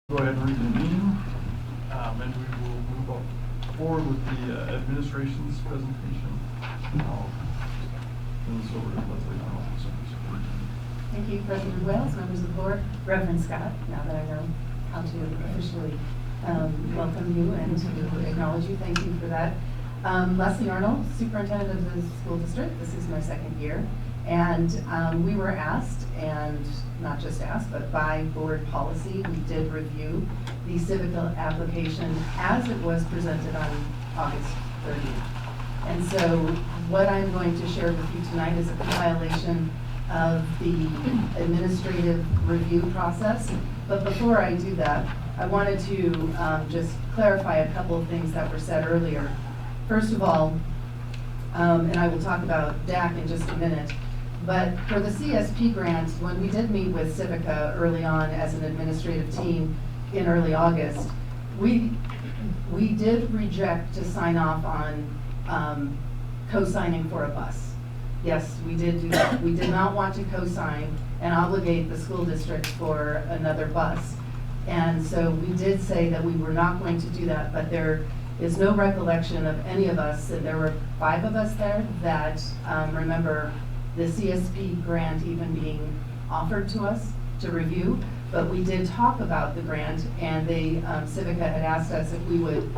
Go ahead and reconvene, and we will move forward with the administration's presentation. I'll turn this over to Leslie Arnold. Thank you, President Wales, members of the board, Reverend Scott, now that I know how to officially welcome you and to acknowledge you. Thank you for that. Leslie Arnold, Superintendent of the school district. This is my second year. And we were asked, and not just asked, but by board policy, we did review the Civica application as it was presented on August 30th. And so what I'm going to share with you tonight is a compilation of the administrative review process. But before I do that, I wanted to just clarify a couple of things that were said earlier. First of all, and I will talk about DAC in just a minute, but for the CSP grant, when we did meet with Civica early on as an administrative team in early August, we did reject to sign off on co-signing for a bus. Yes, we did do that. We did not want to co-sign and obligate the school district for another bus. And so we did say that we were not going to do that, but there is no recollection of any of us, and there were 5 of us there that remember the CSP grant even being offered to us to review, but we did talk about the grant, and they, Civica had asked us if we would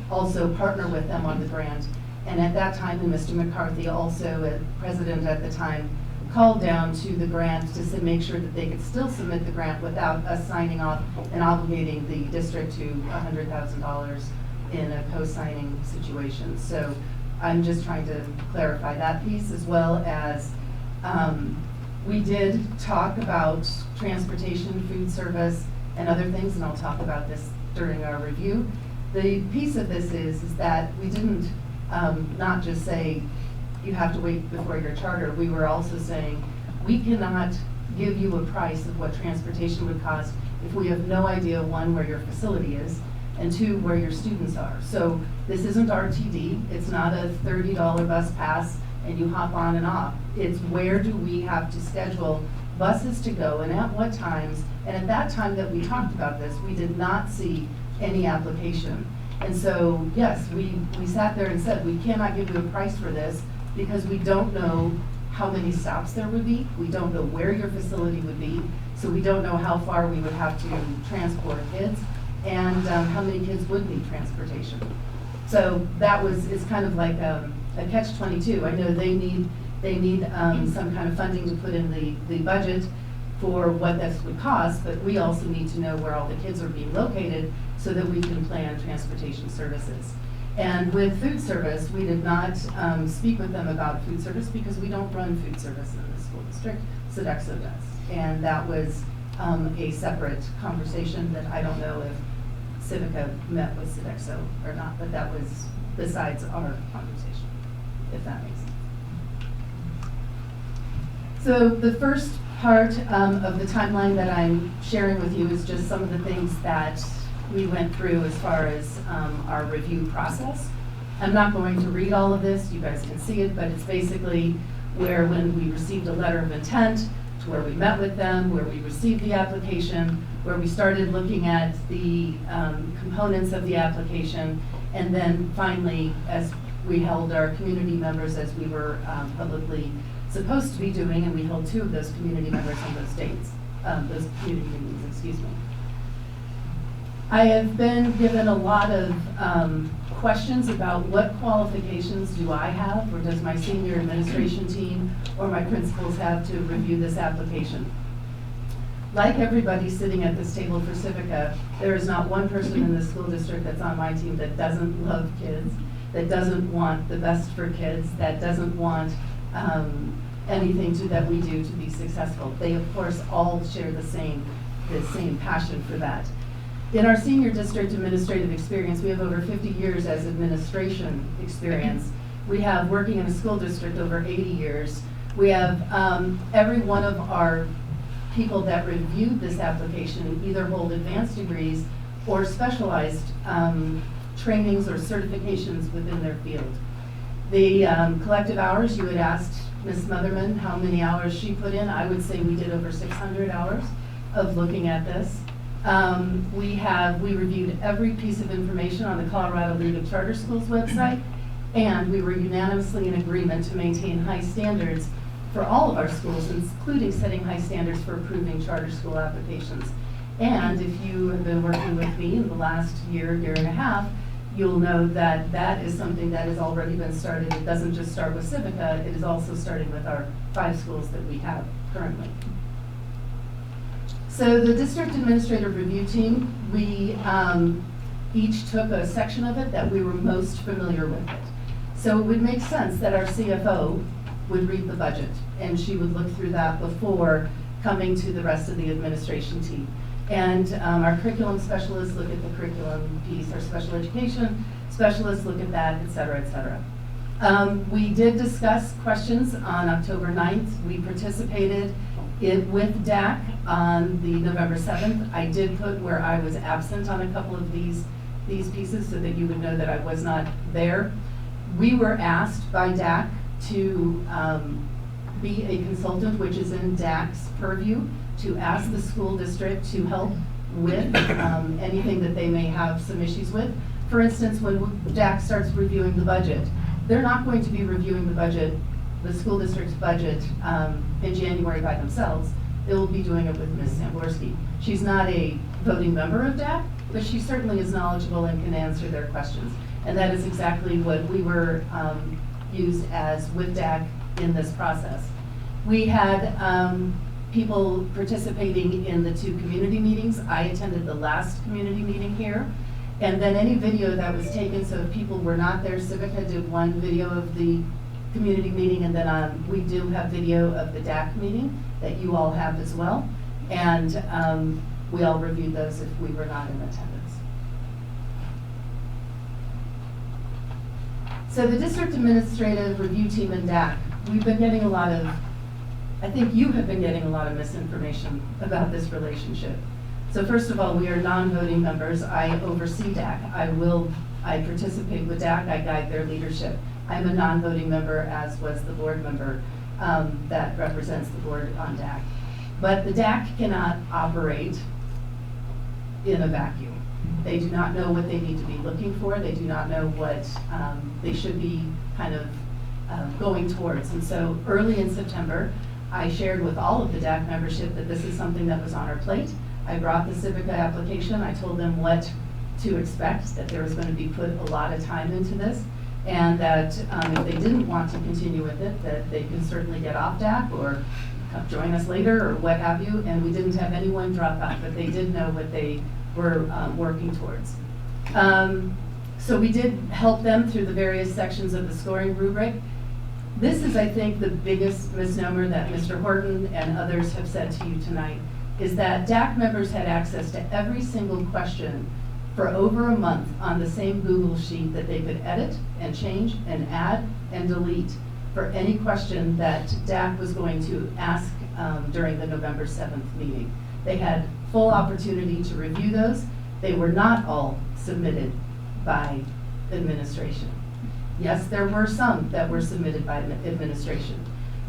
also partner with them on the grant. And at that time, Mr. McCarthy, also president at the time, called down to the grant to make sure that they could still submit the grant without us signing off and obligating the district to $100,000 in a co-signing situation. So I'm just trying to clarify that piece, as well as we did talk about transportation, food service, and other things, and I'll talk about this during our review. The piece of this is that we didn't not just say you have to wait before your charter. We were also saying we cannot give you a price of what transportation would cost if we have no idea, 1, where your facility is, and 2, where your students are. So this isn't RTD. It's not a $30 bus pass and you hop on and off. It's where do we have to schedule buses to go and at what times. And at that time that we talked about this, we did not see any application. And so, yes, we sat there and said, we cannot give you a price for this because we don't know how many stops there would be. We don't know where your facility would be. So we don't know how far we would have to transport kids and how many kids would need transportation. So that is kind of like a catch-22. I know they need some kind of funding to put in the budget for what this would cost, but we also need to know where all the kids are being located so that we can plan transportation services. And with food service, we did not speak with them about food service because we don't run food service in the school district. Sodexo does. And that was a separate conversation that I don't know if Civica met with Sodexo or not, but that was besides our conversation, if that makes sense. So the first part of the timeline that I'm sharing with you is just some of the things that we went through as far as our review process. I'm not going to read all of this, you guys can see it, but it's basically where when we received a letter of intent, to where we met with them, where we received the application, where we started looking at the components of the application, and then finally, as we held our community members as we were publicly supposed to be doing, and we held 2 of those community members on those dates, those community meetings, excuse me. I have been given a lot of questions about what qualifications do I have, or does my senior administration team or my principals have to review this application. Like everybody sitting at this table for Civica, there is not one person in the school district that's on my team that doesn't love kids, that doesn't want the best for kids, that doesn't want anything that we do to be successful. They, of course, all share the same passion for that. In our senior district administrative experience, we have over 50 years as administration experience. We have working in a school district over 80 years. We have every one of our people that reviewed this application either hold advanced degrees or specialized trainings or certifications within their field. The collective hours, you had asked Ms. Motherman how many hours she put in. I would say we did over 600 hours of looking at this. We reviewed every piece of information on the Colorado League of Charter Schools website, and we were unanimously in agreement to maintain high standards for all of our schools, including setting high standards for approving charter school applications. And if you have been working with me in the last year and a half, you'll know that that is something that has already been started. It doesn't just start with Civica, it is also starting with our 5 schools that we have currently. So the district administrative review team, we each took a section of it that we were most familiar with it. So it would make sense that our CFO would read the budget, and she would look through that before coming to the rest of the administration team. And our curriculum specialists look at the curriculum piece, our special education specialists look at that, et cetera, et cetera. We did discuss questions on October 9th. We participated with DAC on the November 7th. I did put where I was absent on a couple of these pieces so that you would know that I was not there. We were asked by DAC to be a consultant, which is in DAC's purview, to ask the school district to help with anything that they may have some issues with. For instance, when DAC starts reviewing the budget, they're not going to be reviewing the budget, the school district's budget, in January by themselves. They will be doing it with Ms. Samborski. She's not a voting member of DAC, but she certainly is knowledgeable and can answer their questions. And that is exactly what we were used as with DAC in this process. We had people participating in the 2 community meetings. I attended the last community meeting here. And then any video that was taken, so if people were not there, Civica did 1 video of the community meeting, and then we do have video of the DAC meeting that you all have as well. And we all reviewed those if we were not in attendance. So the district administrative review team and DAC, we've been getting a lot of, I think you have been getting a lot of misinformation about this relationship. So first of all, we are non-voting members. I oversee DAC. I participate with DAC. I guide their leadership. I'm a non-voting member, as was the board member that represents the board on DAC. But the DAC cannot operate in a vacuum. They do not know what they need to be looking for. They do not know what they should be kind of going towards. And so early in September, I shared with all of the DAC membership that this is something that was on our plate. I brought the Civica application. I told them what to expect, that there was going to be put a lot of time into this, and that if they didn't want to continue with it, that they can certainly get off DAC or come join us later or what have you. And we didn't have anyone drop out, but they did know what they were working towards. So we did help them through the various sections of the scoring rubric. This is, I think, the biggest misnomer that Mr. Horton and others have said to you tonight, is that DAC members had access to every single question for over a month on the same Google sheet that they could edit and change and add and delete for any question that DAC was going to ask during the November 7th meeting. They had full opportunity to review those. They were not all submitted by administration. Yes, there were some that were submitted by administration.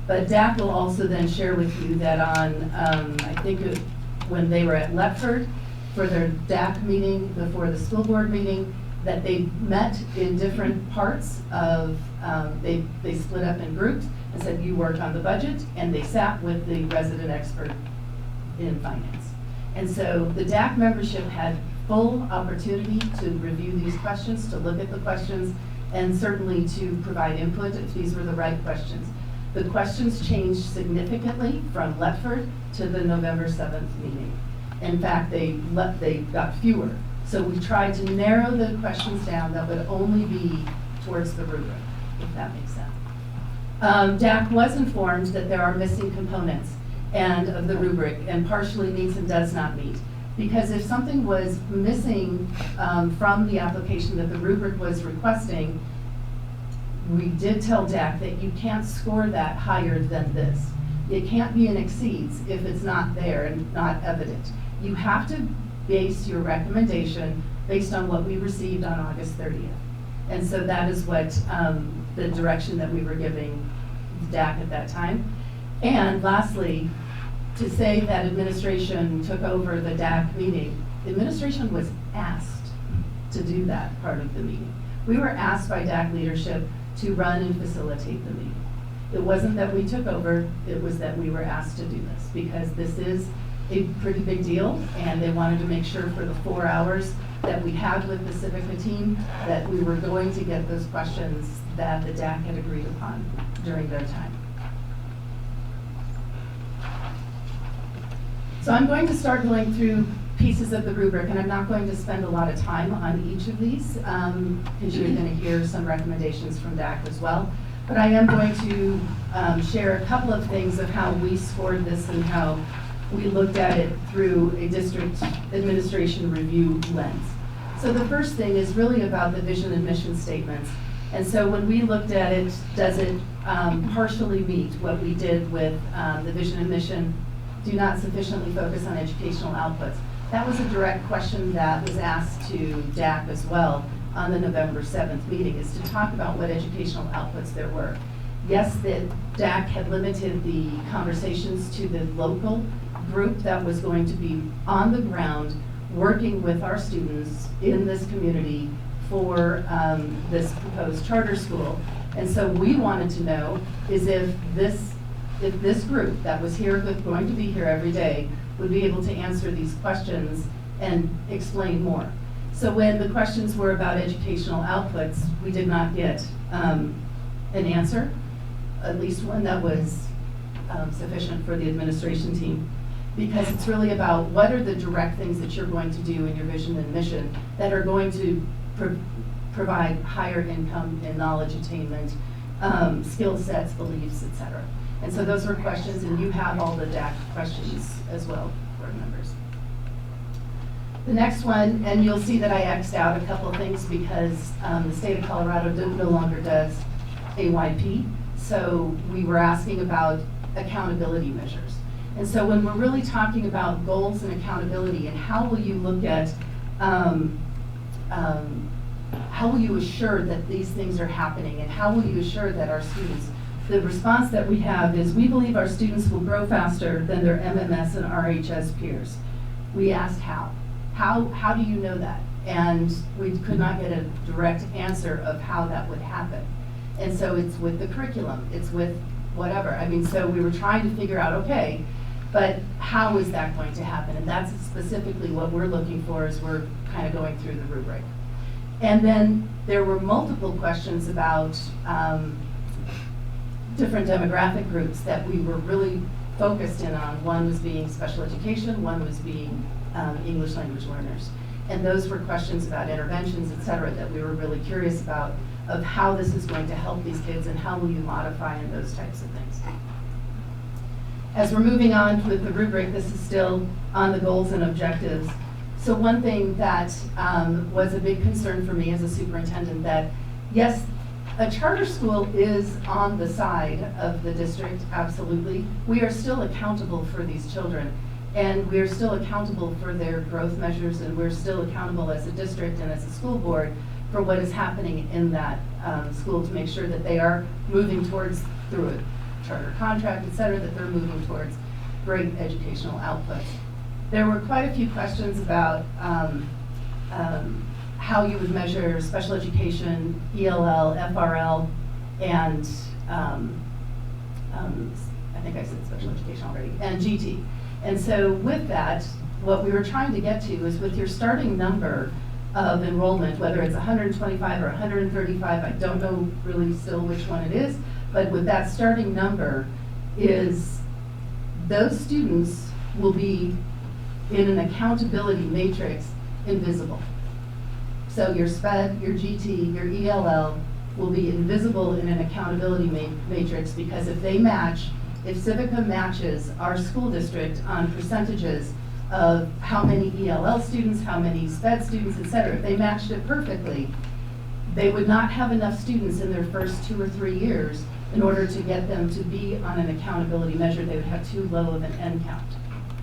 But DAC will also then share with you that on, I think when they were at Lepford for their DAC meeting before the school board meeting, that they met in different parts of, they split up in groups and said, you work on the budget, and they sat with the resident expert in finance. And so the DAC membership had full opportunity to review these questions, to look at the questions, and certainly to provide input if these were the right questions. The questions changed significantly from Lepford to the November 7th meeting. In fact, they got fewer. So we tried to narrow the questions down that would only be towards the rubric, if that makes sense. DAC was informed that there are missing components and of the rubric, and partially meets and does not meet. Because if something was missing from the application that the rubric was requesting, we did tell DAC that you can't score that higher than this. It can't be an exceeds if it's not there and not evident. You have to base your recommendation based on what we received on August 30th. And so that is what the direction that we were giving DAC at that time. And lastly, to say that administration took over the DAC meeting, administration was asked to do that part of the meeting. We were asked by DAC leadership to run and facilitate the meeting. It wasn't that we took over, it was that we were asked to do this, because this is a pretty big deal, and they wanted to make sure for the 4 hours that we had with the Civica team, that we were going to get those questions that the DAC had agreed upon during their time. So I'm going to start going through pieces of the rubric, and I'm not going to spend a lot of time on each of these, because you're going to hear some recommendations from DAC as well. But I am going to share a couple of things of how we scored this and how we looked at it through a district administration review lens. So the first thing is really about the vision and mission statements. And so when we looked at it, does it partially meet what we did with the vision and mission? Do not sufficiently focus on educational outputs. That was a direct question that was asked to DAC as well on the November 7th meeting, is to talk about what educational outputs there were. Yes, that DAC had limited the conversations to the local group that was going to be on the ground working with our students in this community for this proposed charter school. And so we wanted to know is if this group that was here, going to be here every day, would be able to answer these questions and explain more. So when the questions were about educational outputs, we did not get an answer, at least one that was sufficient for the administration team, because it's really about what are the direct things that you're going to do in your vision and mission that are going to provide higher income and knowledge attainment, skill sets, beliefs, etc. And so those were questions, and you have all the DAC questions as well, board members. The next one, and you'll see that I X'd out a couple of things because the state of Colorado no longer does AYP. So we were asking about accountability measures. And so when we're really talking about goals and accountability and how will you look at, how will you assure that these things are happening and how will you assure that our students, the response that we have is we believe our students will grow faster than their MMS and RHS peers. We asked how. How do you know that? And we could not get a direct answer of how that would happen. And so it's with the curriculum, it's with whatever. I mean, so we were trying to figure out, okay, but how is that going to happen? And that's specifically what we're looking for as we're kind of going through the rubric. And then there were multiple questions about different demographic groups that we were really focused in on. One was being special education, one was being English language learners. And those were questions about interventions, et cetera, that we were really curious about, of how this is going to help these kids and how will you modify and those types of things. As we're moving on with the rubric, this is still on the goals and objectives. So one thing that was a big concern for me as a superintendent, that yes, a charter school is on the side of the district, absolutely. We are still accountable for these children, and we're still accountable for their growth measures, and we're still accountable as a district and as a school board for what is happening in that school to make sure that they are moving towards, through a charter contract, et cetera, that they're moving towards great educational outputs. There were quite a few questions about how you would measure special education, ELL, FRL, and I think I said special education already, and GT. And so with that, what we were trying to get to is with your starting number of enrollment, whether it's 125 or 135, I don't know really still which one it is, but with that starting number is those students will be in an accountability matrix invisible. So your SPED, your GT, your ELL will be invisible in an accountability matrix, because if they match, if Civica matches our school district on percentages of how many ELL students, how many SPED students, et cetera, if they matched it perfectly, they would not have enough students in their first 2 or 3 years in order to get them to be on an accountability measure. They would have too low of an N count,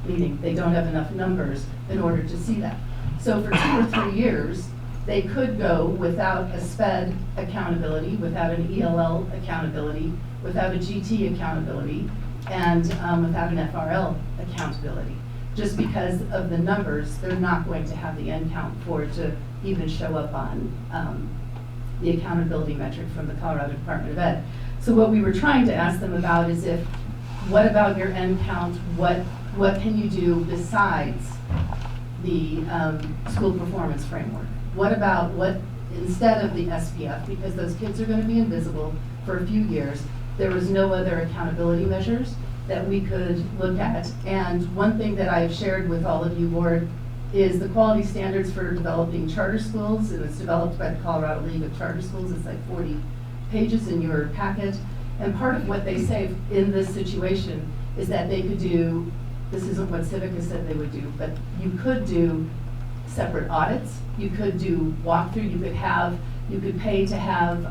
meaning they don't have enough numbers in order to see that. So for 2 or 3 years, they could go without a SPED accountability, without an ELL accountability, without a GT accountability, and without an FRL accountability. Just because of the numbers, they're not going to have the end count for it to even show up on the accountability metric from the Colorado Department of Ed. So what we were trying to ask them about is what about your end count? What can you do besides the school performance framework? What about instead of the SPF, because those kids are going to be invisible for a few years, there was no other accountability measures that we could look at. And one thing that I've shared with all of you, board, is the quality standards for developing charter schools, and it's developed by the Colorado League of Charter Schools. It's like 40 pages in your packet. And part of what they say in this situation is that they could do, this isn't what Civica said they would do, but you could do separate audits, you could do walkthrough, you could pay to have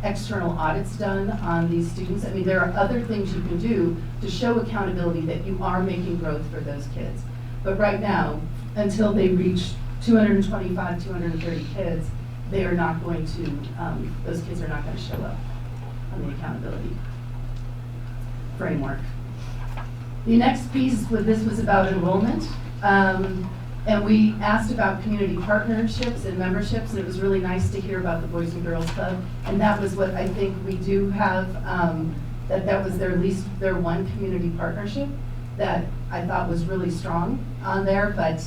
external audits done on these students. I mean, there are other things you can do to show accountability that you are making growth for those kids. But right now, until they reach 225, 230 kids, they are not going to, those kids are not going to show up on the accountability framework. The next piece with this was about enrollment. And we asked about community partnerships and memberships, and it was really nice to hear about the Boys and Girls Club. And that was what I think we do have, that was their one community partnership that I thought was really strong on there, but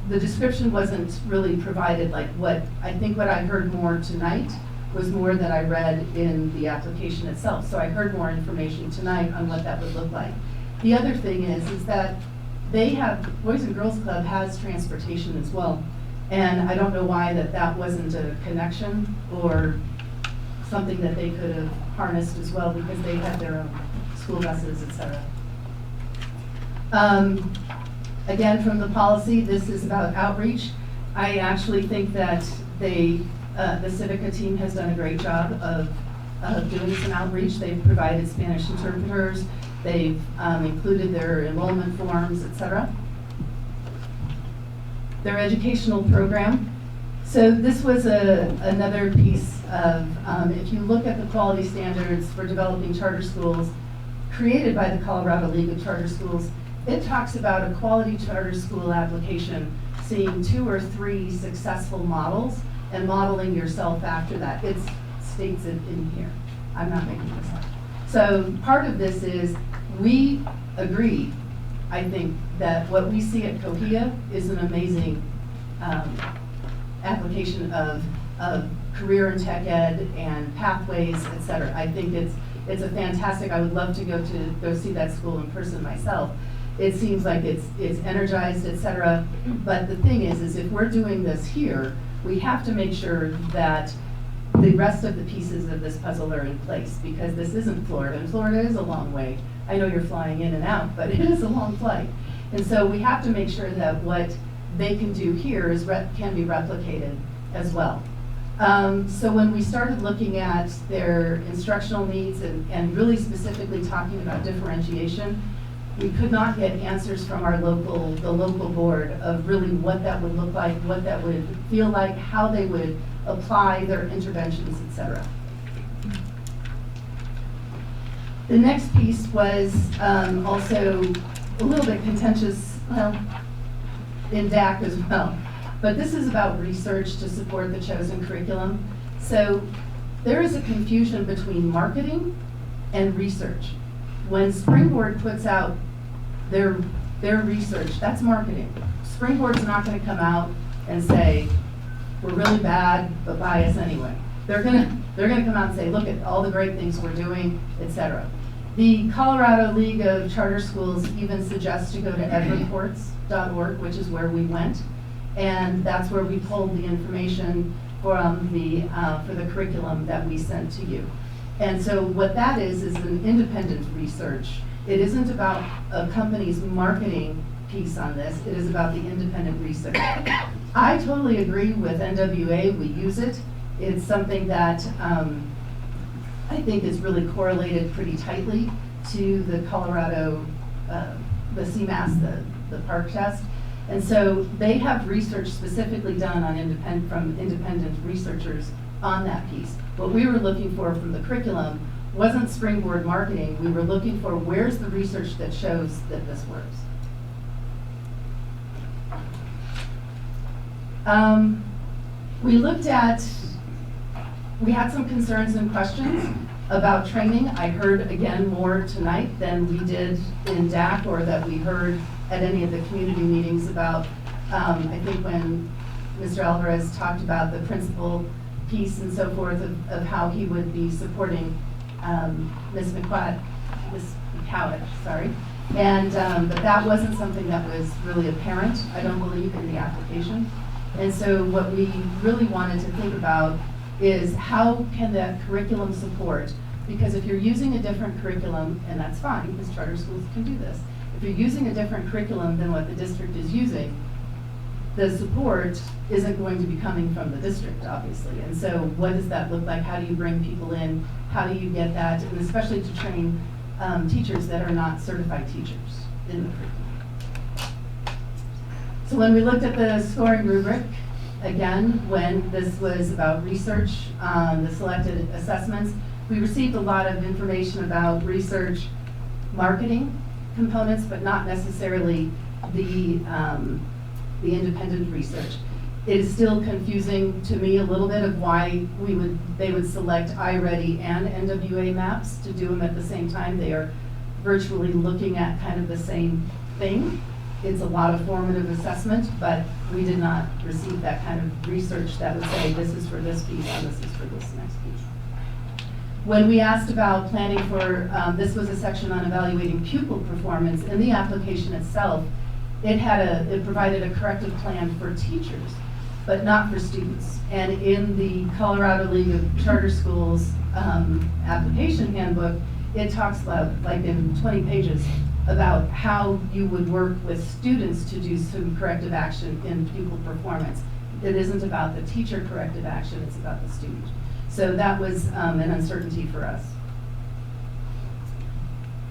the description wasn't really provided. Like what I heard more tonight was more that I read in the application itself. So I heard more information tonight on what that would look like. The other thing is that Boys and Girls Club has transportation as well. And I don't know why that wasn't a connection or something that they could have harnessed as well, because they have their own school buses, et cetera. Again, from the policy, this is about outreach. I actually think that the Civica team has done a great job of doing some outreach. They've provided Spanish interpreters. They've included their enrollment forms, et cetera. Their educational program. So this was another piece of, if you look at the quality standards for developing charter schools created by the Colorado League of Charter Schools, it talks about a quality charter school application seeing 2 or 3 successful models and modeling yourself after that. It states it in here. I'm not making this up. So part of this is we agree, I think, that what we see at Cohia is an amazing application of career and tech ed and pathways, et cetera. I think it's a fantastic, I would love to go see that school in person myself. It seems like it's energized, et cetera. But the thing is if we're doing this here, we have to make sure that the rest of the pieces of this puzzle are in place, because this isn't Florida, and Florida is a long way. I know you're flying in and out, but it is a long flight. And so we have to make sure that what they can do here can be replicated as well. So when we started looking at their instructional needs and really specifically talking about differentiation, we could not get answers from the local board of really what that would look like, what that would feel like, how they would apply their interventions, et cetera. The next piece was also a little bit contentious, well, in DAC as well. But this is about research to support the chosen curriculum. So there is a confusion between marketing and research. When Springboard puts out their research, that's marketing. Springboard's not going to come out and say, we're really bad, but buy us anyway. They're gonna come out and say, look at all the great things we're doing, etc. The Colorado League of Charter Schools even suggests to go to edreports.org, which is where we went, and that's where we pulled the information from for the curriculum that we sent to you. And so what that is an independent research. It isn't about a company's marketing piece on this. It is about the independent research. I totally agree with NWA. We use it. It's something that I think is really correlated pretty tightly to the Colorado, the CMAS, the PARC test. And so they have research specifically done on from independent researchers on that piece. What we were looking for from the curriculum wasn't springboard marketing. We were looking for where's the research that shows that this works. We looked at, we had some concerns and questions about training. I heard again more tonight than we did in DAC or that we heard at any of the community meetings about, I think when Mr. Alvarez talked about the principal piece and so forth of how he would be supporting Ms. McCowett, sorry. And, but that wasn't something that was really apparent, I don't believe, in the application. And so what we really wanted to think about is how can that curriculum support, because if you're using a different curriculum, and that's fine, because charter schools can do this, if you're using a different curriculum than what the district is using, the support isn't going to be coming from the district, obviously. And so what does that look like? How do you bring people in? How do you get that? And especially to train teachers that are not certified teachers in the curriculum. So when we looked at the scoring rubric, again, when this was about research, the selected assessments, we received a lot of information about research marketing components, but not necessarily the independent research. It is still confusing to me a little bit of why they would select iReady and NWA maps to do them at the same time. They are virtually looking at kind of the same thing. It's a lot of formative assessment, but we did not receive that kind of research that would say this is for this piece and this is for this next piece. When we asked about planning for, this was a section on evaluating pupil performance, in the application itself, it provided a corrective plan for teachers, but not for students. And in the Colorado League of Charter Schools application handbook, it talks about, like in 20 pages, about how you would work with students to do some corrective action in pupil performance. It isn't about the teacher corrective action, it's about the student. So that was an uncertainty for us.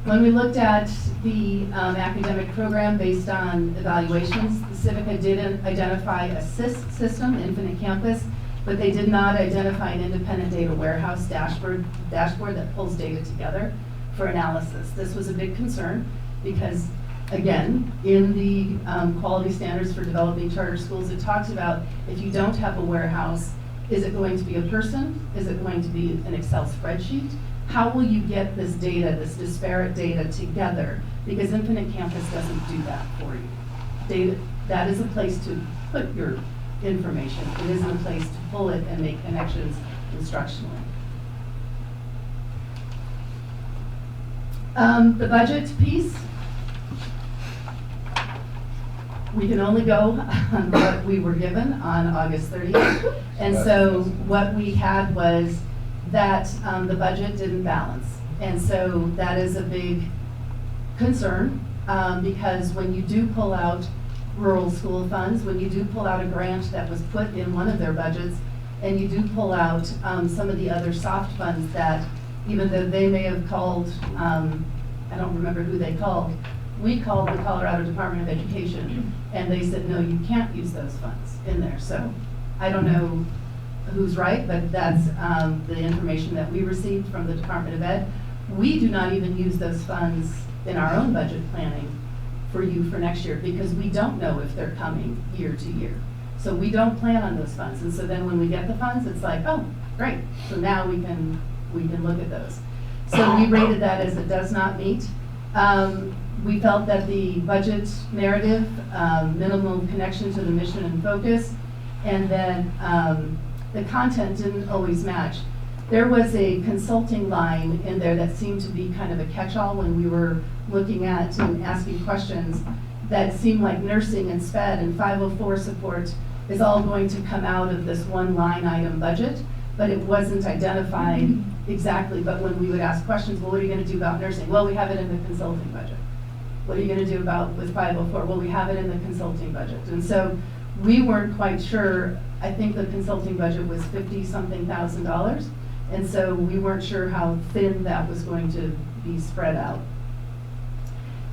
When we looked at the academic program based on evaluations, the Civica did identify a SIS system, Infinite Campus, but they did not identify an independent data warehouse dashboard that pulls data together for analysis. This was a big concern because, again, in the quality standards for developing charter schools, it talks about if you don't have a warehouse, is it going to be a person? Is it going to be an Excel spreadsheet? How will you get this data, this disparate data together? Because Infinite Campus doesn't do that for you. That is a place to put your information. It isn't a place to pull it and make connections instructionally. The budget piece, we can only go on what we were given on August 30th. And so what we had was that the budget didn't balance. And so that is a big concern because when you do pull out rural school funds, when you do pull out a grant that was put in one of their budgets, and you do pull out some of the other soft funds that, even though they may have called, I don't remember who they called, we called the Colorado Department of Education, and they said, no, you can't use those funds in there. So I don't know who's right, but that's the information that we received from the Department of Ed. We do not even use those funds in our own budget planning for you for next year because we don't know if they're coming year to year. So we don't plan on those funds. And so then when we get the funds, it's like, oh, great. So now we can look at those. So we rated that as it does not meet. We felt that the budget narrative, minimal connection to the mission and focus, and then the content didn't always match. There was a consulting line in there that seemed to be kind of a catch-all when we were looking at and asking questions that seemed like nursing and SPED and 504 support is all going to come out of this one line item budget, but it wasn't identified exactly. But when we would ask questions, well, what are you going to do about nursing? Well, we have it in the consulting budget. What are you going to do about with 504? Well, we have it in the consulting budget. And so we weren't quite sure. I think the consulting budget was $50-something thousand. And so we weren't sure how thin that was going to be spread out.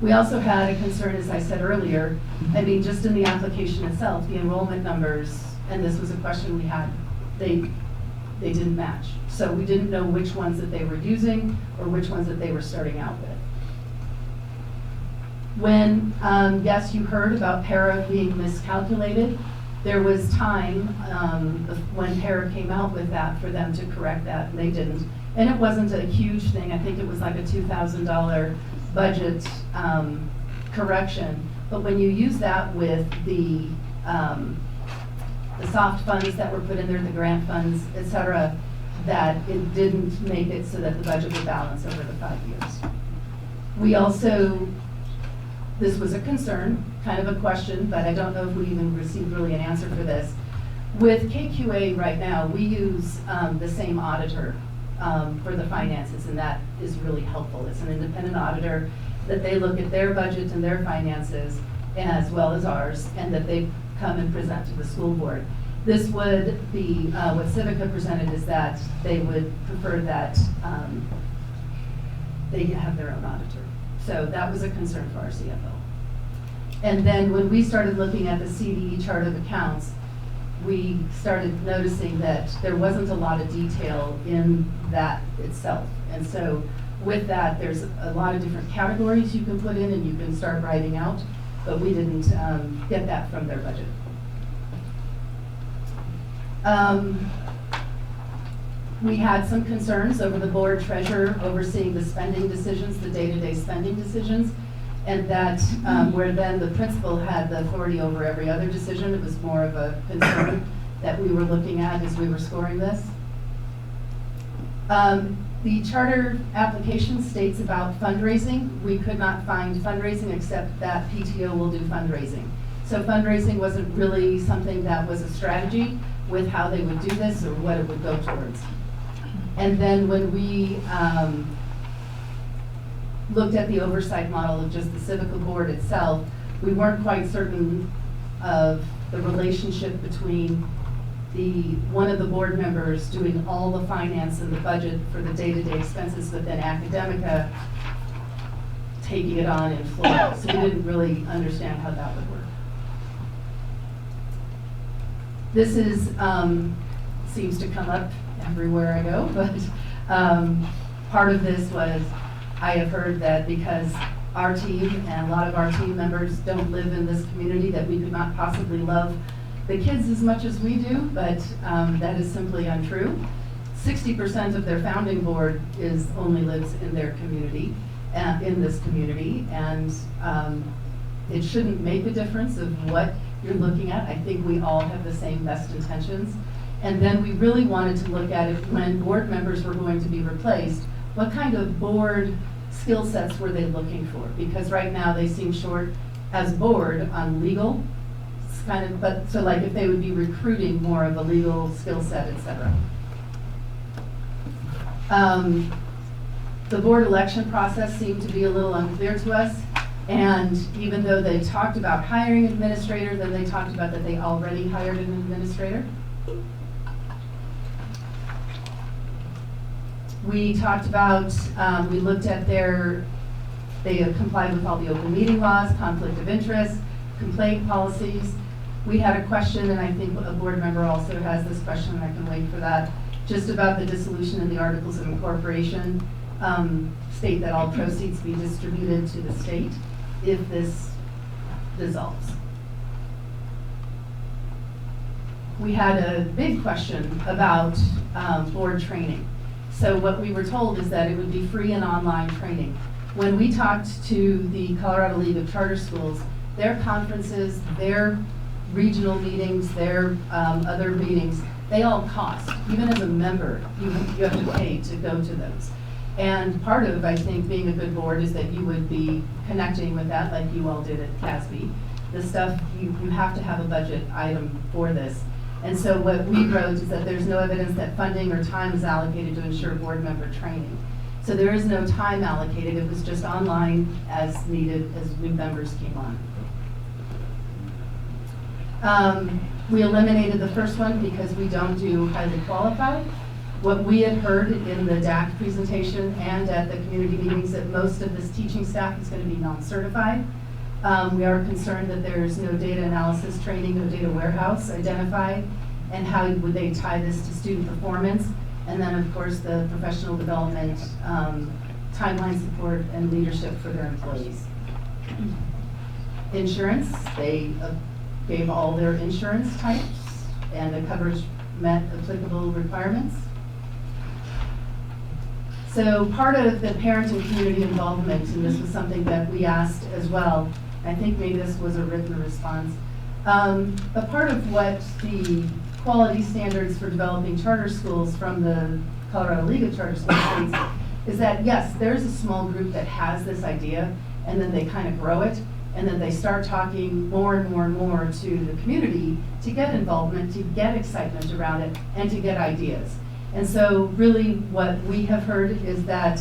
We also had a concern, as I said earlier, I mean, just in the application itself, the enrollment numbers, and this was a question we had, they didn't match. So we didn't know which ones that they were using or which ones that they were starting out with. When, yes, you heard about para being miscalculated, there was time when para came out with that for them to correct that, and they didn't. And it wasn't a huge thing. I think it was like a $2,000 budget correction. But when you use that with the soft funds that were put in there, the grant funds, et cetera, that it didn't make it so that the budget would balance over the 5 years. We also, this was a concern, kind of a question, but I don't know if we even received really an answer for this. With KQA right now, we use the same auditor for the finances, and that is really helpful. It's an independent auditor that they look at their budget and their finances as well as ours, and that they come and present to the school board. This would be, what Civica presented is that they would prefer that they have their own auditor. So that was a concern for our CFO. And then when we started looking at the CDE chart of accounts, we started noticing that there wasn't a lot of detail in that itself. And so with that, there's a lot of different categories you can put in and you can start writing out, but we didn't get that from their budget. We had some concerns over the board treasurer overseeing the spending decisions, the day-to-day spending decisions, and that where then the principal had the authority over every other decision, it was more of a concern that we were looking at as we were scoring this. The charter application states about fundraising. We could not find fundraising except that PTO will do fundraising. So fundraising wasn't really something that was a strategy with how they would do this or what it would go towards. And then when we looked at the oversight model of just the Civica board itself, we weren't quite certain of the relationship between one of the board members doing all the finance and the budget for the day-to-day expenses, but then Academica taking it on in flow. So we didn't really understand how that would work. This is, seems to come up everywhere I go, but part of this was I have heard that because our team and a lot of our team members don't live in this community, that we could not possibly love the kids as much as we do, but that is simply untrue. 60% of their founding board only lives in their community, in this community, and it shouldn't make a difference of what you're looking at. I think we all have the same best intentions. And then we really wanted to look at it when board members were going to be replaced, what kind of board skill sets were they looking for? Because right now they seem short as board on legal, kind of, but so like if they would be recruiting more of a legal skill set, et cetera. The board election process seemed to be a little unclear to us. And even though they talked about hiring an administrator, then they talked about that they already hired an administrator. We talked about, we looked at they have complied with all the open meeting laws, conflict of interest, complaint policies. We had a question, and I think a board member also has this question, and I can wait for that, just about the dissolution in the Articles of Incorporation. State that all proceeds be distributed to the state if this dissolves. We had a big question about board training. So what we were told is that it would be free and online training. When we talked to the Colorado League of Charter Schools, their conferences, their regional meetings, their other meetings, they all cost. Even as a member, you have to pay to go to those. And part of, I think, being a good board is that you would be connecting with that like you all did at CASB. The stuff, you have to have a budget item for this. And so what we wrote is that there's no evidence that funding or time is allocated to ensure board member training. So there is no time allocated. It was just online as needed as new members came on. We eliminated the first one because we don't do highly qualified. What we had heard in the DAC presentation and at the community meetings that most of this teaching staff is going to be non-certified. We are concerned that there's no data analysis training, no data warehouse identified, and how would they tie this to student performance, and then of course the professional development, timeline support and leadership for their employees. Insurance, they gave all their insurance types and the coverage met applicable requirements. So part of the parent and community involvement, and this was something that we asked as well, I think maybe this was a written response, but part of what the quality standards for developing charter schools from the Colorado League of Charter Schools states is that yes, there's a small group that has this idea and then they kind of grow it and then they start talking more and more and more to the community to get involvement, to get excitement around it, and to get ideas. And so really what we have heard is that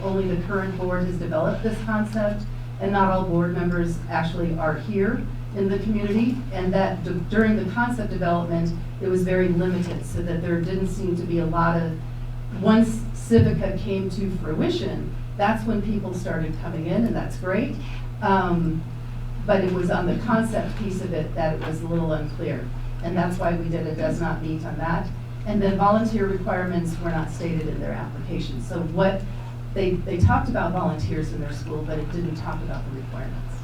only the current board has developed this concept, and not all board members actually are here in the community, and that during the concept development, it was very limited, so that there didn't seem to be a lot of, once Civica came to fruition, that's when people started coming in, and that's great. But it was on the concept piece of it that it was a little unclear. And that's why we did a does not meet on that. And then volunteer requirements were not stated in their application. So what they talked about volunteers in their school, but it didn't talk about the requirements.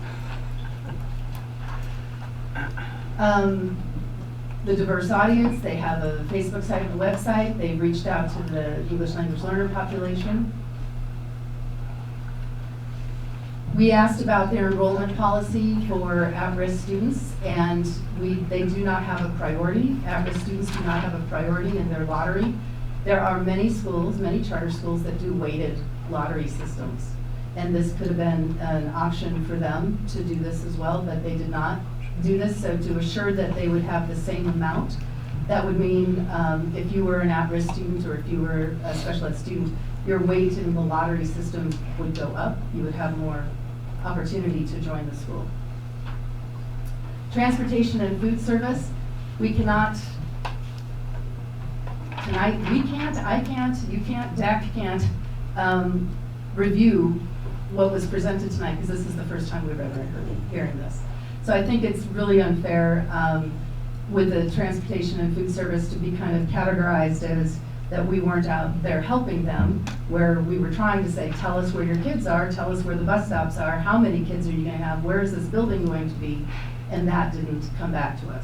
The diverse audience, they have a Facebook site and a website. They've reached out to the English language learner population. We asked about their enrollment policy for at-risk students, and they do not have a priority. At-risk students do not have a priority in their lottery. There are many schools, many charter schools that do weighted lottery systems. And this could have been an option for them to do this as well, but they did not do this. So to assure that they would have the same amount, that would mean if you were an at-risk student or if you were a special ed student, your weight in the lottery system would go up. You would have more opportunity to join the school. Transportation and food service, we cannot, tonight, we can't, I can't, you can't, DAC can't review what was presented tonight, because this is the first time we've ever hearing this. So I think it's really unfair with the transportation and food service to be kind of categorized as that we weren't out there helping them, where we were trying to say, tell us where your kids are, tell us where the bus stops are, how many kids are you going to have, where is this building going to be, and that didn't come back to us.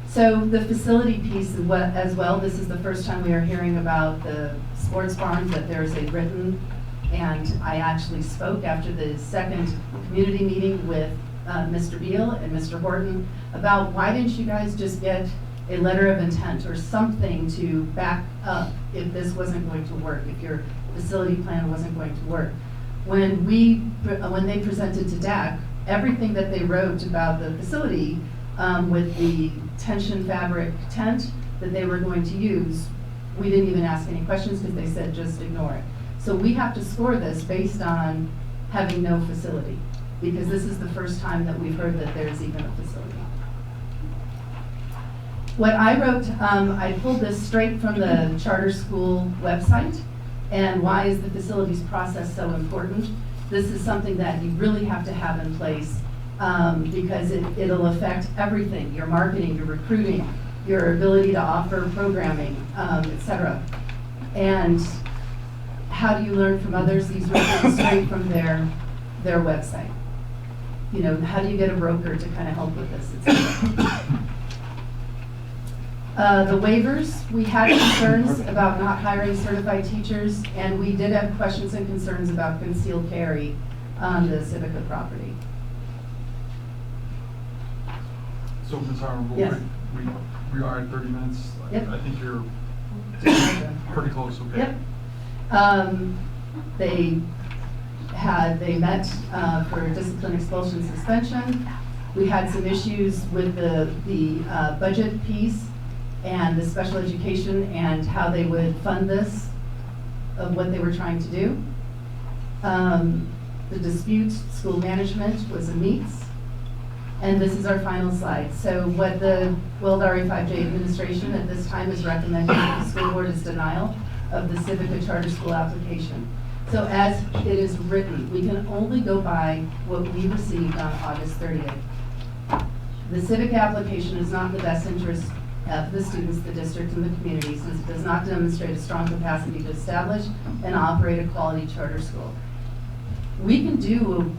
So the facility piece as well, this is the first time we are hearing about the sports barns, that there's a written, and I actually spoke after the second community meeting with Mr. Beal and Mr. Horton about why didn't you guys just get a letter of intent or something to back up if this wasn't going to work, if your facility plan wasn't going to work. When they presented to DAC, everything that they wrote about the facility with the tension fabric tent that they were going to use, we didn't even ask any questions because they said just ignore it. So we have to score this based on having no facility, because this is the first time that we've heard that there's even a facility. What I wrote, I pulled this straight from the charter school website, and why is the facilities process so important? This is something that you really have to have in place because it'll affect everything, your marketing, your recruiting, your ability to offer programming, etc. And how do you learn from others? These were straight from their website. You know, how do you get a broker to kind of help with this, etc. The waivers, we had concerns about not hiring certified teachers, and we did have questions and concerns about concealed carry on the Civica property. So Ms. Harmon, Yes. we are at 30 minutes. Yep. I think you're pretty close, okay? Yep. They met for discipline, expulsion, suspension. We had some issues with the budget piece and the special education and how they would fund this, of what they were trying to do. The dispute, school management was a meets. And this is our final slide. So what the WeldRE5J administration at this time is recommending to the school board is denial of the Civica charter school application. So as it is written, we can only go by what we received on August 30th. The civic application is not in the best interest of the students, the district, and the community, since it does not demonstrate a strong capacity to establish and operate a quality charter school. We can do,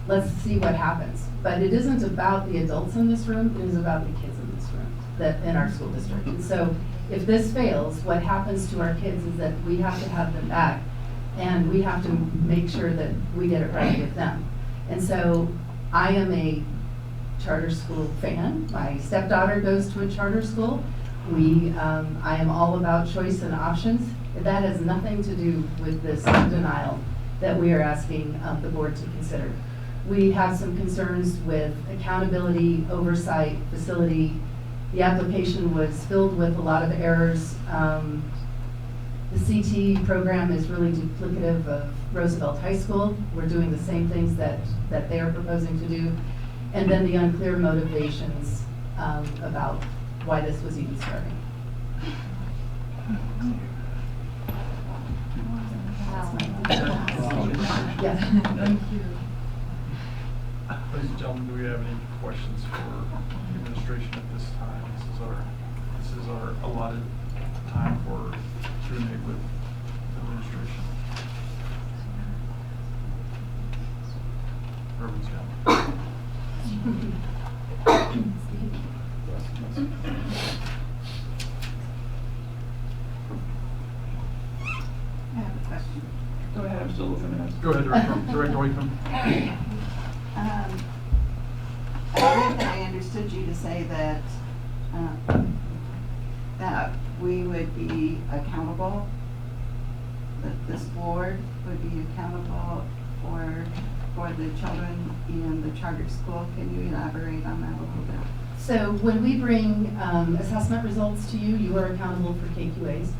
let's see what happens, but it isn't about the adults in this room, it is about the kids in this room, that, in our school district. And so if this fails, what happens to our kids is that we have to have them back, and we have to make sure that we get it right with them. And so I am a charter school fan. My stepdaughter goes to a charter school. I am all about choice and options. That has nothing to do with this denial that we are asking the board to consider. We have some concerns with accountability, oversight, facility. The application was filled with a lot of errors. The CT program is really duplicative of Roosevelt High School. We're doing the same things that they are proposing to do. And then the unclear motivations about why this was even starting. Yes. Thank you. Ladies and gentlemen, do we have any questions for the administration at this time? This is our allotted time for Q&A with administration. Reverend Scott. I have a question. Go ahead, I'm still looking at it. Go ahead, Director Whitcomb. I think I understood you to say that, that we would be accountable, that this board would be accountable for the children in the charter school. Can you elaborate on that a little bit? So when we bring assessment results to you, you are accountable for KQA's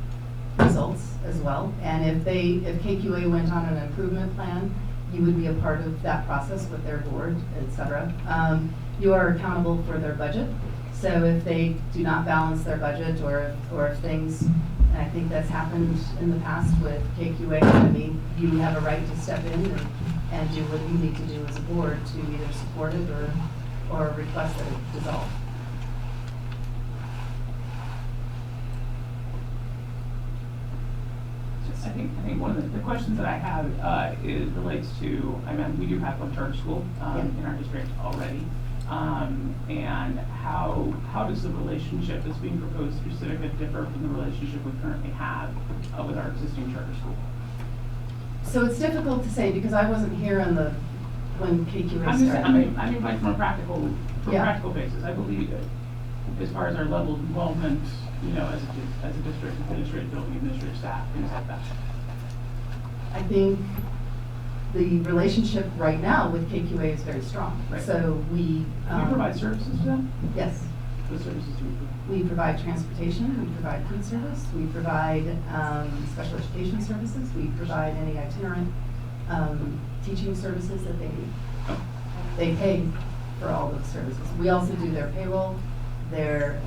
results as well. And if KQA went on an improvement plan, you would be a part of that process with their board, et cetera. You are accountable for their budget. So if they do not balance their budget, or if things, and I think that's happened in the past with KQA, I mean, you have a right to step in and do what you need to do as a board to either support it or request that it dissolve. I think one of the questions that I have relates to, I mean, we do have one charter school in our district already. And how does the relationship that's being proposed through Civica differ from the relationship we currently have with our existing charter school? So it's difficult to say because I wasn't here when KQA started. I mean, like from a practical basis, I believe that as far as our level of involvement, you know, as a district administrative building, administrative staff, things like that. I think the relationship right now with KQA is very strong. Right. So we provide services to them? Yes. What services do we provide? We provide transportation, we provide food service, we provide special education services, we provide any itinerant teaching services that they need. They pay for all those services. We also do their payroll, their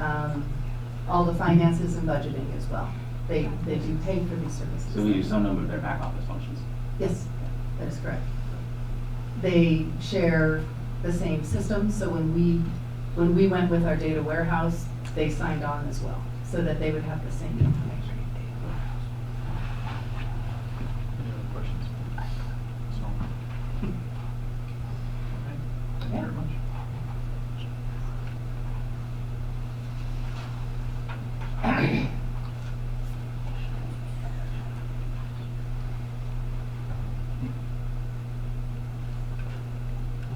all the finances and budgeting as well. They do pay for these services. So we do some number of their back office functions? Yes, that is correct. They share the same system, so when we went with our data warehouse, they signed on as well, so that they would have the same information. Any other questions? So, okay, thank you very much.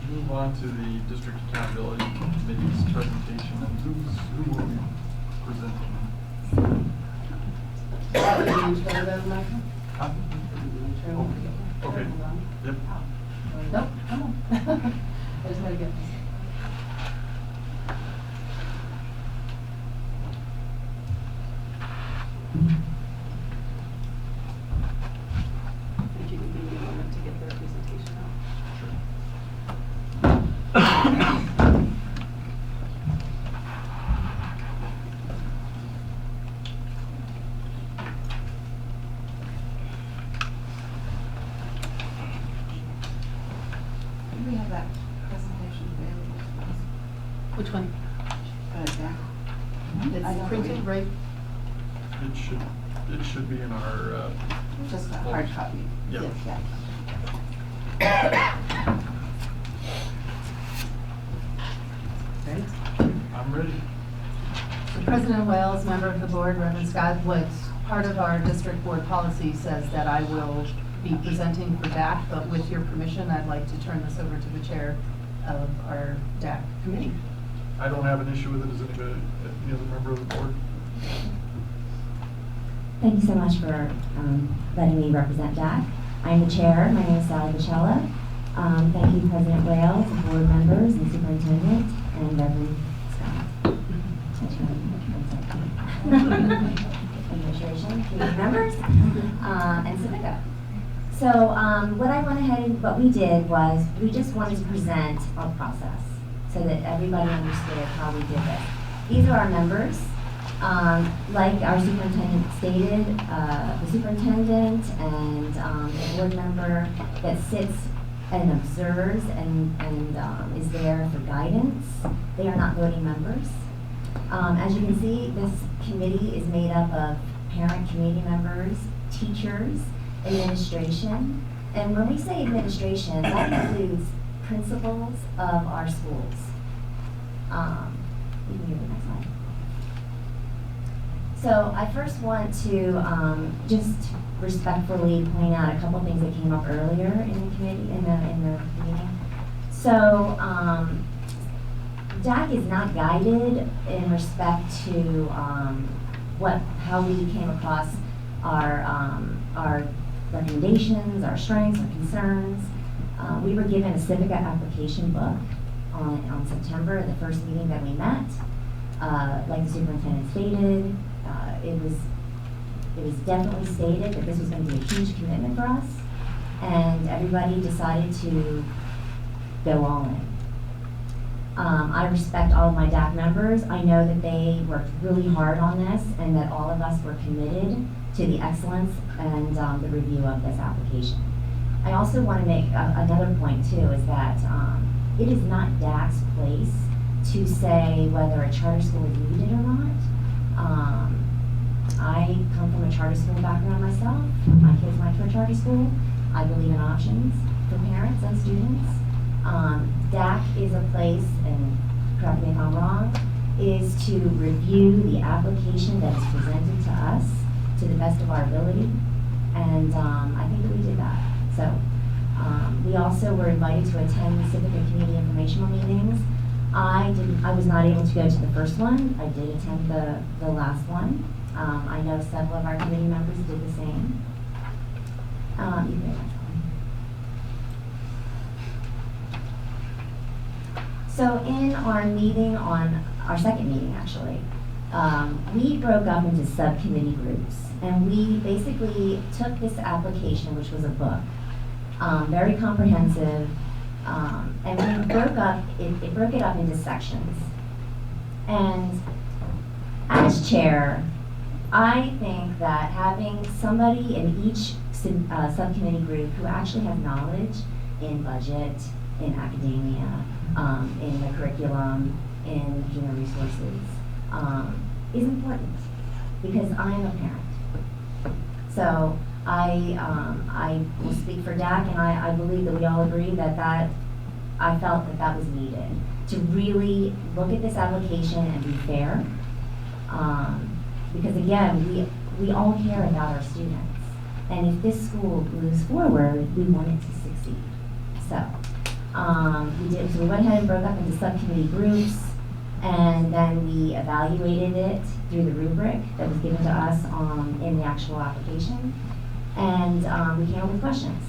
We'll move on to the District Accountability Committee's presentation, and who will be presenting? Huh? Okay, yep. Nope, come on. I just gotta get this. If you could give me a moment to get their presentation out. Do we have that presentation available to us? Which one? But, yeah. I It's don't printed, know. right? It should be in our, Just a hard copy. Yeah. Yeah. Right. I'm ready. So President Wales, member of the board, Reverend Scott, what part of our district board policy says that I will be presenting for DAC, but with your permission, I'd like to turn this over to the chair of our DAC committee. I don't have an issue with it. Does anybody, any other member of the board? Thank you so much for letting me represent DAC. I'm the chair. My name is Sally Bicella. Thank you, President Wales, board members, and superintendent, and Reverend Scott. Administration, committee members, and Civica. So what we did was we just wanted to present our process so that everybody understood how we did this. These are our members. Like our superintendent stated, the superintendent and the board member that sits and observes and is there for guidance. They are not voting members. As you can see, this committee is made up of parent community members, teachers, administration. And when we say administration, that includes principals of our schools. You can go to the next slide. So I first want to just respectfully point out a couple things that came up earlier in the committee, in the meeting. So DAC is not guided in respect to how we came across our recommendations, our strengths, our concerns. We were given a Civica application book on September, the first meeting that we met. Like the superintendent stated, it was definitely stated that this was going to be a huge commitment for us, and everybody decided to go all in. I respect all of my DAC members. I know that they worked really hard on this, and that all of us were committed to the excellence and the review of this application. I also want to make another point too, is that it is not DAC's place to say whether a charter school is needed or not. I come from a charter school background myself. My kids went to a charter school. I believe in options for parents and students. DAC is a place, and correct me if I'm wrong, is to review the application that is presented to us to the best of our ability. And I think that we did that. So we also were invited to attend the Civic and Community Informational meetings. I was not able to go to the first one. I did attend the last one. I know several of our committee members did the same. You can go next one. So in our meeting, on our second meeting actually, we broke up into subcommittee groups, and we basically took this application, which was a book, very comprehensive, and we broke it up into sections. And as chair, I think that having somebody in each subcommittee group who actually has knowledge in budget, in academia, in the curriculum, in human resources, is important, because I am a parent. So I will speak for DAC, and I believe that we all agree that I felt that was needed, to really look at this application and be fair. Because again, we all care about our students. And if this school moves forward, we want it to succeed. So we went ahead and broke up into subcommittee groups, and then we evaluated it through the rubric that was given to us in the actual application. And we came up with questions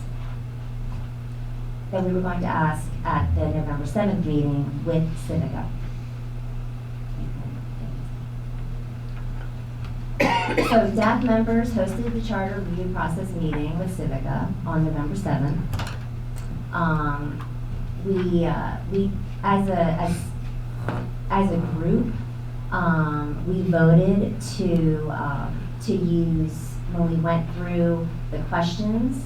that we were going to ask at the November 7th meeting with Civica. So DAC members hosted the charter review process meeting with Civica on November 7th. We as a group, we voted to use, when we went through the questions,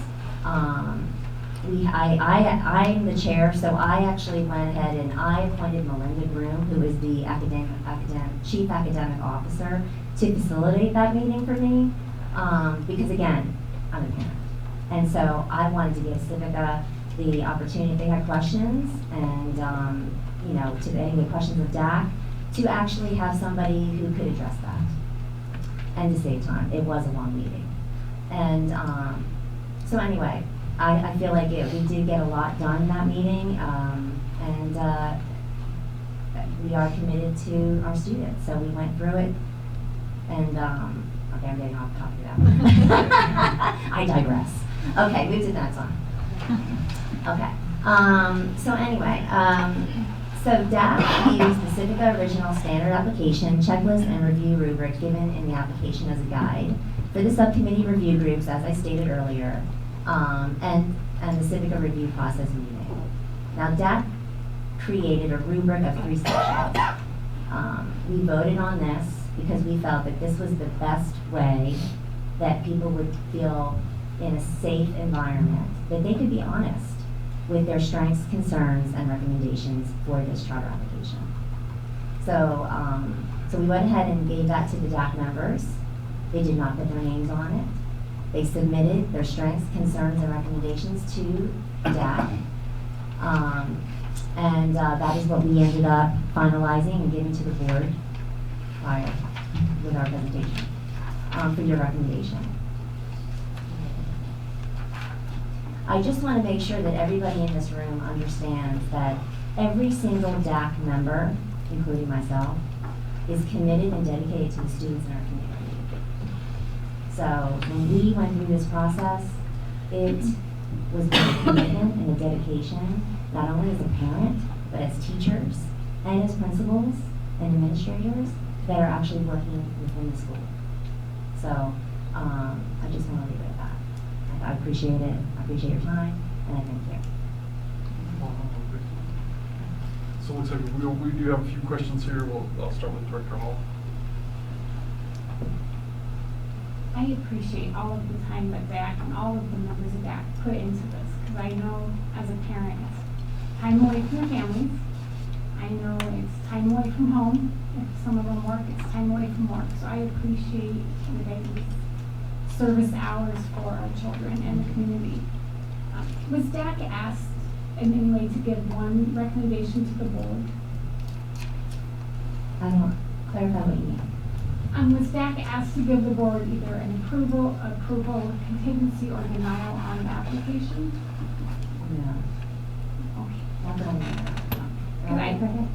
I'm the chair, so I actually went ahead and I appointed Melinda Groom, who is the chief academic officer, to facilitate that meeting for me, because again, I'm a parent. And so I wanted to give Civica the opportunity, if they had questions, and, you know, to any of the questions of DAC, to actually have somebody who could address that, and to save time. It was a long meeting. And so anyway, I feel like we did get a lot done in that meeting, and we are committed to our students. So we went through it, and okay, I'm getting off topic now. I digress. Okay, move to the next one. Okay. So anyway, so DAC used the Civica Original Standard Application Checklist and Review Rubric given in the application as a guide for the subcommittee review groups, as I stated earlier, and the Civica review process meeting. Now DAC created a rubric of 3 sections. We voted on this because we felt that this was the best way that people would feel in a safe environment, that they could be honest with their strengths, concerns, and recommendations for this charter application. So, so we went ahead and gave that to the DAC members. They did not put their names on it. They submitted their strengths, concerns, and recommendations to DAC. And that is what we ended up finalizing and giving to the board prior with our presentation for your recommendation. I just want to make sure that everybody in this room understands that every single DAC member, including myself, is committed and dedicated to the students in our community. So when we went through this process, it was a commitment and a dedication, not only as a parent, but as teachers and as principals and administrators that are actually working within the school. So I just want to leave it at that. I appreciate it. I appreciate your time, and I thank you. So it looks like we do have a few questions here. I'll start with Director Hall. I appreciate all of the time that DAC and all of the members of DAC put into this, because I know as a parent, it's time away from your families. I know it's time away from home. If some of them work, it's time away from work. So I appreciate the daily service hours for our children and the community. Was DAC asked in any way to give one recommendation to the board? I don't clarify what you mean. Was DAC asked to give the board either an approval, contingency, or denial on the application? No. Okay. Not that I'm aware of. Could I-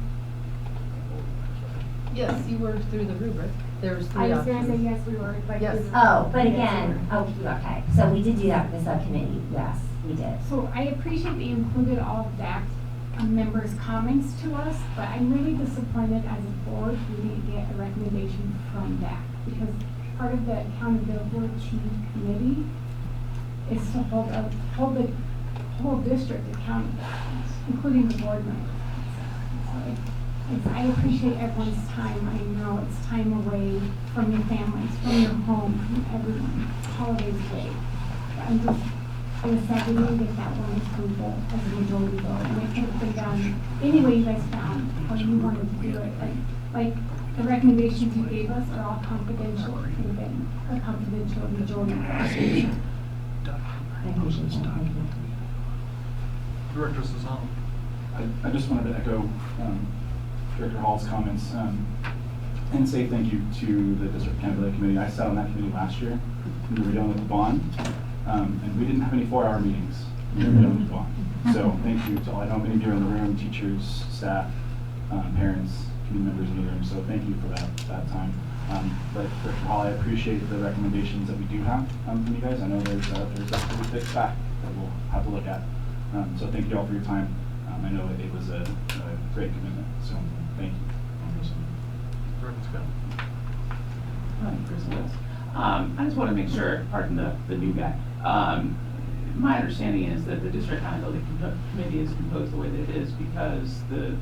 Yes, you worked through the rubric. There's 3 I was options. gonna say yes, we were. Like, Yes. Oh, but again, oh, okay. So we did do that with the subcommittee. Yes, we did. So I appreciate that you included all of DAC members' comments to us, but I'm really disappointed as a board we didn't get a recommendation from DAC, because part of the accountability committee is to hold the whole district accountable, including the board members. So I appreciate everyone's time. I know it's time away from your families, from your home, from everyone, holidays away. I'm just sad we didn't get that one approval as a majority vote, and it could have been done any way you guys found how you wanted to do it. Like the recommendations you gave us are all confidential. It could have been a confidential majority vote. I appreciate that. Thank you. Director Cezanne. I just wanted to echo Director Hall's comments and say thank you to the District Accountability Committee. I sat on that committee last year. We were dealing with the bond, and we didn't have any 4-hour meetings. We were dealing with the bond. So thank you to all. I know many of you are in the room, teachers, staff, parents, community members in the room. So thank you for that time. But Director Hall, I appreciate the recommendations that we do have from you guys. I know there's a pretty thick stack that we'll have to look at. So thank you all for your time. I know it was a great commitment, so thank you. Director Scott. Hi, Chris Wills. I just want to make sure, pardon the new guy. My understanding is that the District Accountability Committee is composed the way that it is because the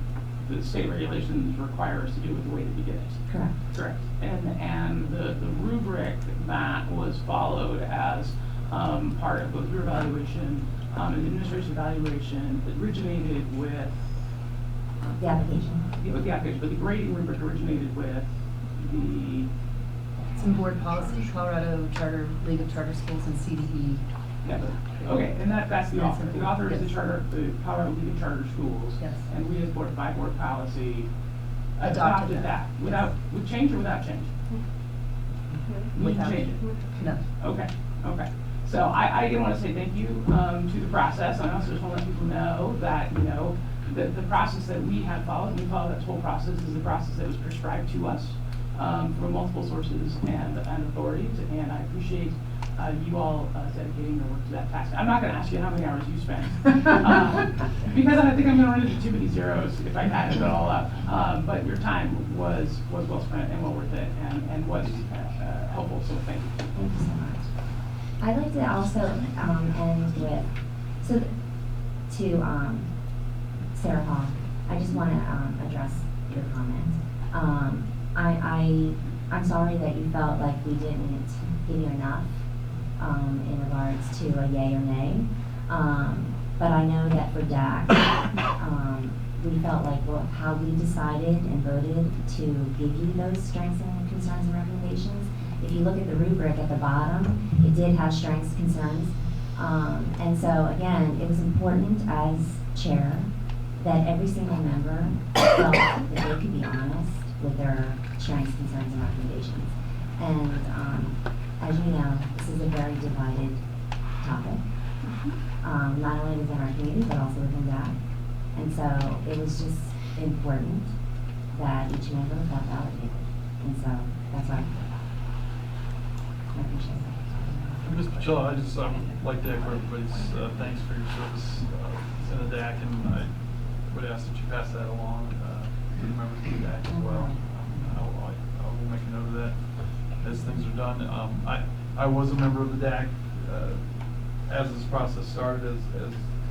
state regulations require us to do it the way that we did it. Correct. Correct. And the rubric that was followed as part of both your evaluation an administration evaluation that originated with, The application. with the application, but the grading rubric originated with the, Some board policy, Colorado Charter, League of Charter Schools and CDE. yeah, okay, and that's the Yes. author. The author is the Yes. charter, the Colorado League of Charter Schools. Yes. And we as board by board policy Adopted adopted that. that, without, with change or without change? We Without- changed it. No. Okay, okay. So I again want to say thank you to the process. I also just want to let people know that, you know, the process that we have followed, we follow that whole process, is the process that was prescribed to us from multiple sources and authorities. And I appreciate you all dedicating your work to that task. I'm not going to ask you how many hours you spent, because I think I'm going to run into too many zeros if I add it all up. But your time was well spent and well worth it, and was helpful, so thank you. Thank you so much. I'd like to also end with, so to Sarah Hall, I just want to address your comment. I'm sorry that you felt like we didn't give you enough in regards to a yay or nay. But I know that for DAC, we felt like, well, how we decided and voted to give you those strengths and concerns and recommendations. If you look at the rubric at the bottom, it did have strengths, concerns. And so again, it was important as chair that every single member felt that they could be honest with their strengths, concerns, and recommendations. And as you know, this is a very divided topic, not only within our community, but also within DAC. And so it was just important that each member felt validated. And so that's why I appreciate that. Ms. Pachella, I just like to echo everybody's thanks for your service in the DAC, and I would ask that you pass that along to the members of the DAC as well. I will make a note of that as things are done. I was a member of the DAC as this process started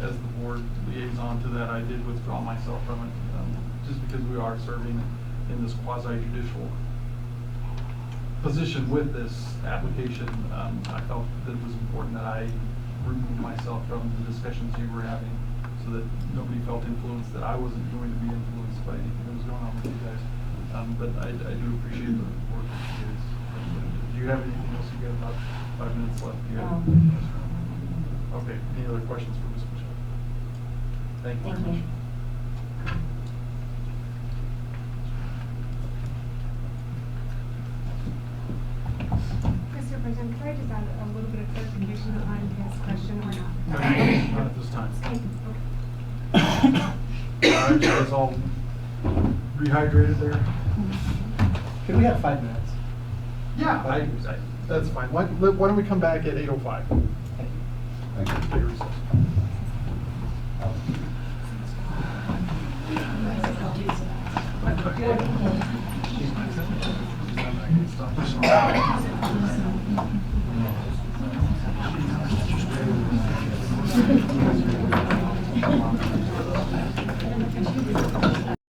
as the board liaison to that. I did withdraw myself from it just because we are serving in this quasi-judicial position with this application. I felt that it was important that I remove myself from the discussions you were having so that nobody felt influenced, that I wasn't going to be influenced by anything that was going on with you guys. But I do appreciate the work that you guys. Do you have anything else? You got about 5 minutes left. Do you have anything else? Okay, any other questions for Ms. Michelle? Thank you very Thank much. you. Mr. President, could I just add a little bit of clarification on his question or not? No, not at this time. Thank you. Okay. All right, you guys all rehydrated there? Could we have 5 minutes? Yeah, that's fine. Why don't we come back at 8:05? Thank you. Take a recess.